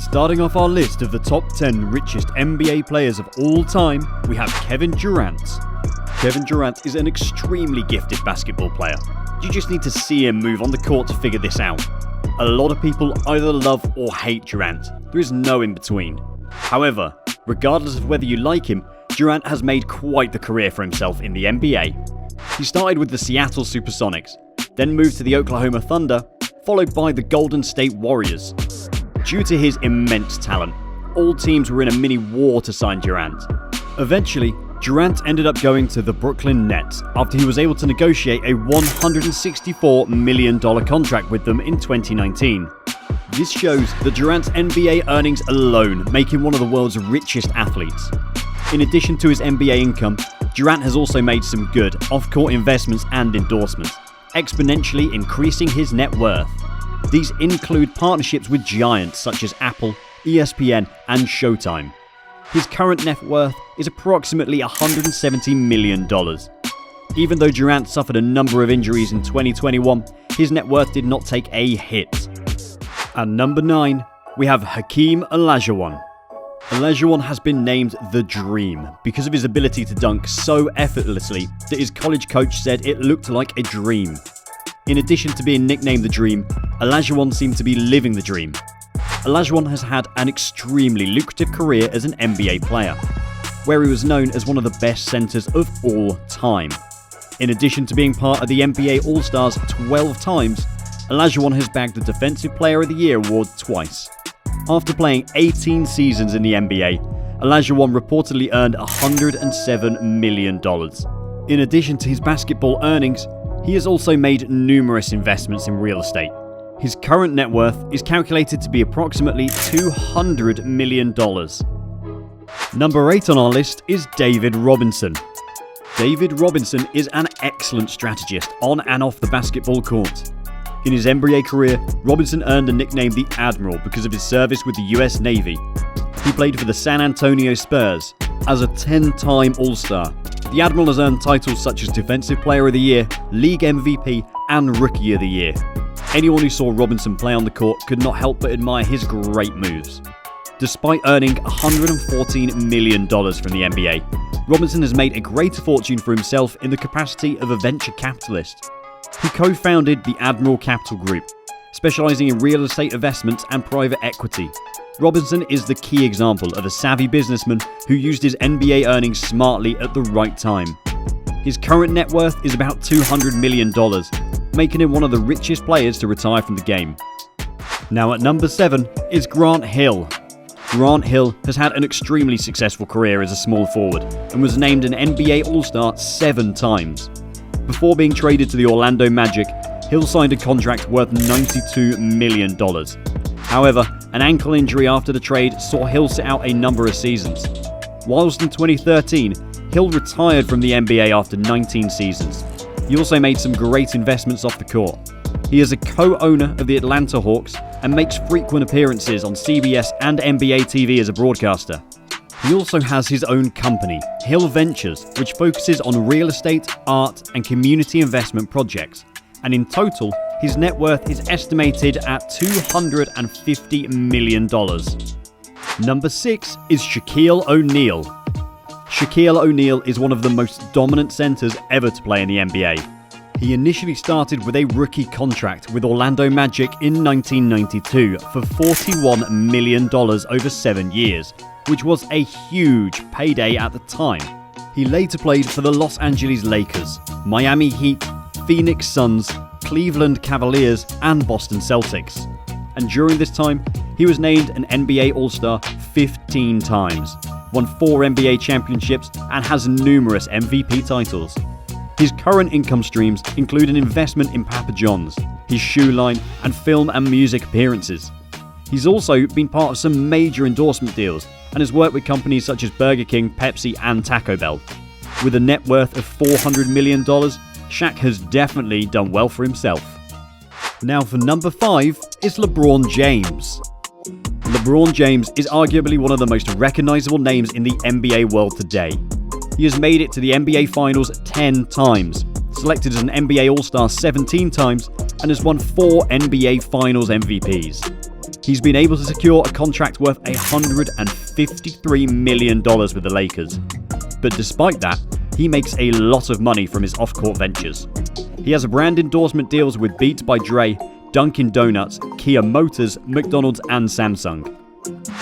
Starting off our list of the top 10 richest NBA players of all time, we have Kevin Durant. Kevin Durant is an extremely gifted basketball player. You just need to see him move on the court to figure this out. A lot of people either love or hate Durant. There is no in between. However, regardless of whether you like him, Durant has made quite the career for himself in the NBA. He started with the Seattle Supersonics, then moved to the Oklahoma Thunder, followed by the Golden State Warriors. Due to his immense talent, all teams were in a mini war to sign Durant. Eventually, Durant ended up going to the Brooklyn Nets after he was able to negotiate a $164 million contract with them in 2019. This shows that Durant's NBA earnings alone make him one of the world's richest athletes. In addition to his NBA income, Durant has also made some good off-court investments and endorsements, exponentially increasing his net worth. These include partnerships with giants such as Apple, ESPN, and Showtime. His current net worth is approximately $170 million. Even though Durant suffered a number of injuries in 2021, his net worth did not take a hit. At number 9, we have Hakeem Olajuwon. Olajuwon has been named the Dream because of his ability to dunk so effortlessly that his college coach said it looked like a dream. In addition to being nicknamed the Dream, Olajuwon seemed to be living the dream. Olajuwon has had an extremely lucrative career as an NBA player, where he was known as one of the best centers of all time. In addition to being part of the NBA All-Stars 12 times, Olajuwon has bagged the Defensive Player of the Year award twice. After playing 18 seasons in the NBA, Olajuwon reportedly earned $107 million. In addition to his basketball earnings, he has also made numerous investments in real estate. His current net worth is calculated to be approximately $200 million. Number 8 on our list is David Robinson. David Robinson is an excellent strategist on and off the basketball court. In his NBA career, Robinson earned the nickname the Admiral because of his service with the US Navy. He played for the San Antonio Spurs. As a 10-time All-Star, the Admiral has earned titles such as Defensive Player of the Year, League MVP, and Rookie of the Year. Anyone who saw Robinson play on the court could not help but admire his great moves. Despite earning $114 million from the NBA, Robinson has made a greater fortune for himself in the capacity of a venture capitalist. He co-founded the Admiral Capital Group, specializing in real estate investments and private equity. Robinson is the key example of a savvy businessman who used his NBA earnings smartly at the right time. His current net worth is about $200 million, making him one of the richest players to retire from the game. Now at number 7 is Grant Hill. Grant Hill has had an extremely successful career as a small forward and was named an NBA All-Star 7 times. Before being traded to the Orlando Magic, Hill signed a contract worth $92 million. However, an ankle injury after the trade saw Hill sit out a number of seasons. Whilst in 2013, Hill retired from the NBA after 19 seasons. He also made some great investments off the court. He is a co-owner of the Atlanta Hawks and makes frequent appearances on CBS and NBA TV as a broadcaster. He also has his own company, Hill Ventures, which focuses on real estate, art, and community investment projects. And in total, his net worth is estimated at $250 million. Number 6 is Shaquille O'Neal. Shaquille O'Neal is one of the most dominant centers ever to play in the NBA. He initially started with a rookie contract with Orlando Magic in 1992 for $41 million over 7 years, which was a huge payday at the time. He later played for the Los Angeles Lakers, Miami Heat, Phoenix Suns, Cleveland Cavaliers, and Boston Celtics. And during this time, he was named an NBA All-Star 15 times, won 4 NBA championships, and has numerous MVP titles. His current income streams include an investment in Papa John's, his shoe line, and film and music appearances. He's also been part of some major endorsement deals and has worked with companies such as Burger King, Pepsi, and Taco Bell. With a net worth of $400 million, Shaq has definitely done well for himself. Now for number 5 is LeBron James. LeBron James is arguably one of the most recognizable names in the NBA world today. He has made it to the NBA Finals 10 times, selected as an NBA All-Star 17 times, and has won 4 NBA Finals MVPs. He's been able to secure a contract worth $153 million with the Lakers. But despite that, he makes a lot of money from his off-court ventures. He has brand endorsement deals with Beats by Dre, Dunkin' Donuts, Kia Motors, McDonald's and Samsung.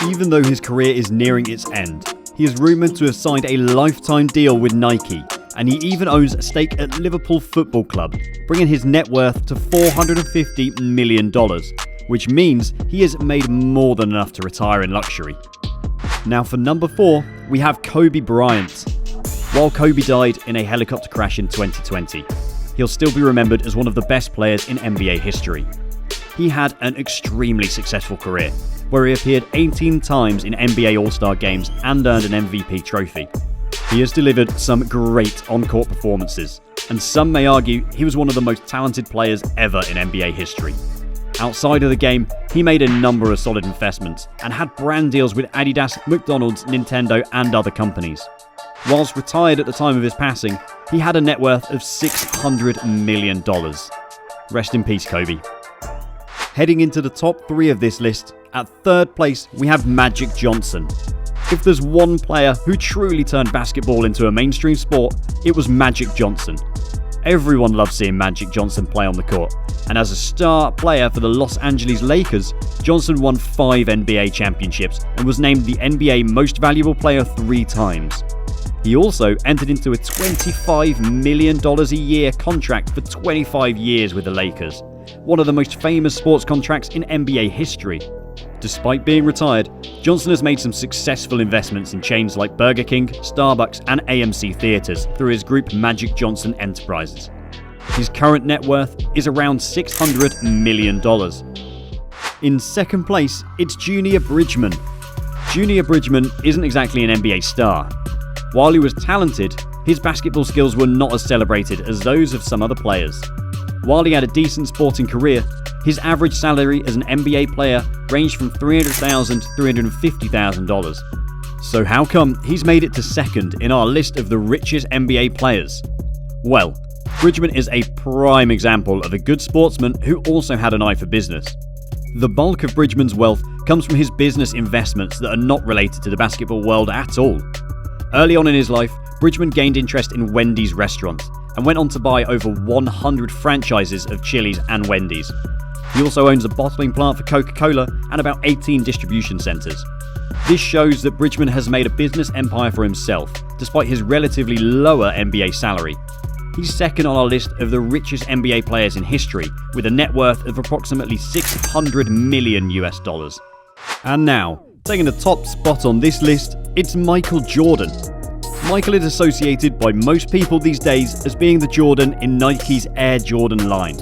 Even though his career is nearing its end, he is rumoured to have signed a lifetime deal with Nike, and he even owns a stake at Liverpool Football Club, bringing his net worth to $450 million, which means he has made more than enough to retire in luxury. Now for number 4, we have Kobe Bryant. While Kobe died in a helicopter crash in 2020, he'll still be remembered as one of the best players in NBA history. He had an extremely successful career, where he appeared 18 times in NBA All-Star games and earned an MVP trophy. He has delivered some great on-court performances, and some may argue he was one of the most talented players ever in NBA history. Outside of the game, he made a number of solid investments and had brand deals with Adidas, McDonald's, Nintendo and other companies. Whilst retired at the time of his passing, he had a net worth of $600 million. Rest in peace, Kobe. Heading into the top 3 of this list, at third place we have Magic Johnson. If there's one player who truly turned basketball into a mainstream sport, it was Magic Johnson. Everyone loves seeing Magic Johnson play on the court, and as a star player for the Los Angeles Lakers, Johnson won 5 NBA championships and was named the NBA Most Valuable Player 3 times. He also entered into a $25 million a year contract for 25 years with the Lakers, one of the most famous sports contracts in NBA history. Despite being retired, Johnson has made some successful investments in chains like Burger King, Starbucks and AMC Theaters through his group Magic Johnson Enterprises. His current net worth is around $600 million. In second place, it's Junior Bridgeman. Junior Bridgeman isn't exactly an NBA star. While he was talented, his basketball skills were not as celebrated as those of some other players. While he had a decent sporting career, his average salary as an NBA player ranged from $300,000 to $350,000. So how come he's made it to second in our list of the richest NBA players? Well, Bridgeman is a prime example of a good sportsman who also had an eye for business. The bulk of Bridgeman's wealth comes from his business investments that are not related to the basketball world at all. Early on in his life, Bridgeman gained interest in Wendy's restaurants and went on to buy over 100 franchises of Chili's and Wendy's. He also owns a bottling plant for Coca-Cola and about 18 distribution centres. This shows that Bridgeman has made a business empire for himself, despite his relatively lower NBA salary. He's second on our list of the richest NBA players in history, with a net worth of approximately $600 million US. And now, taking the top spot on this list, it's Michael Jordan. Michael is associated by most people these days as being the Jordan in Nike's Air Jordan line.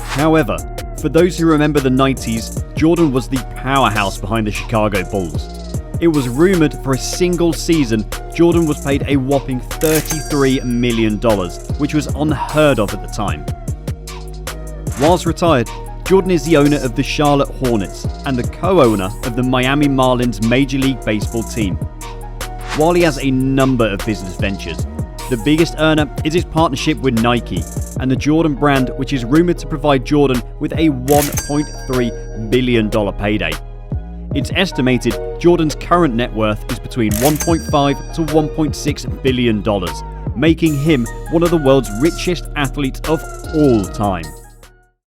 However, for those who remember the 90s, Jordan was the powerhouse behind the Chicago Bulls. It was rumoured for a single season, Jordan was paid a whopping $33 million, which was unheard of at the time. Whilst retired, Jordan is the owner of the Charlotte Hornets and the co-owner of the Miami Marlins Major League Baseball team. While he has a number of business ventures, the biggest earner is his partnership with Nike and the Jordan brand, which is rumoured to provide Jordan with a $1.3 billion payday. It's estimated Jordan's current net worth is between $1.5 to $1.6 billion, making him one of the world's richest athletes of all time.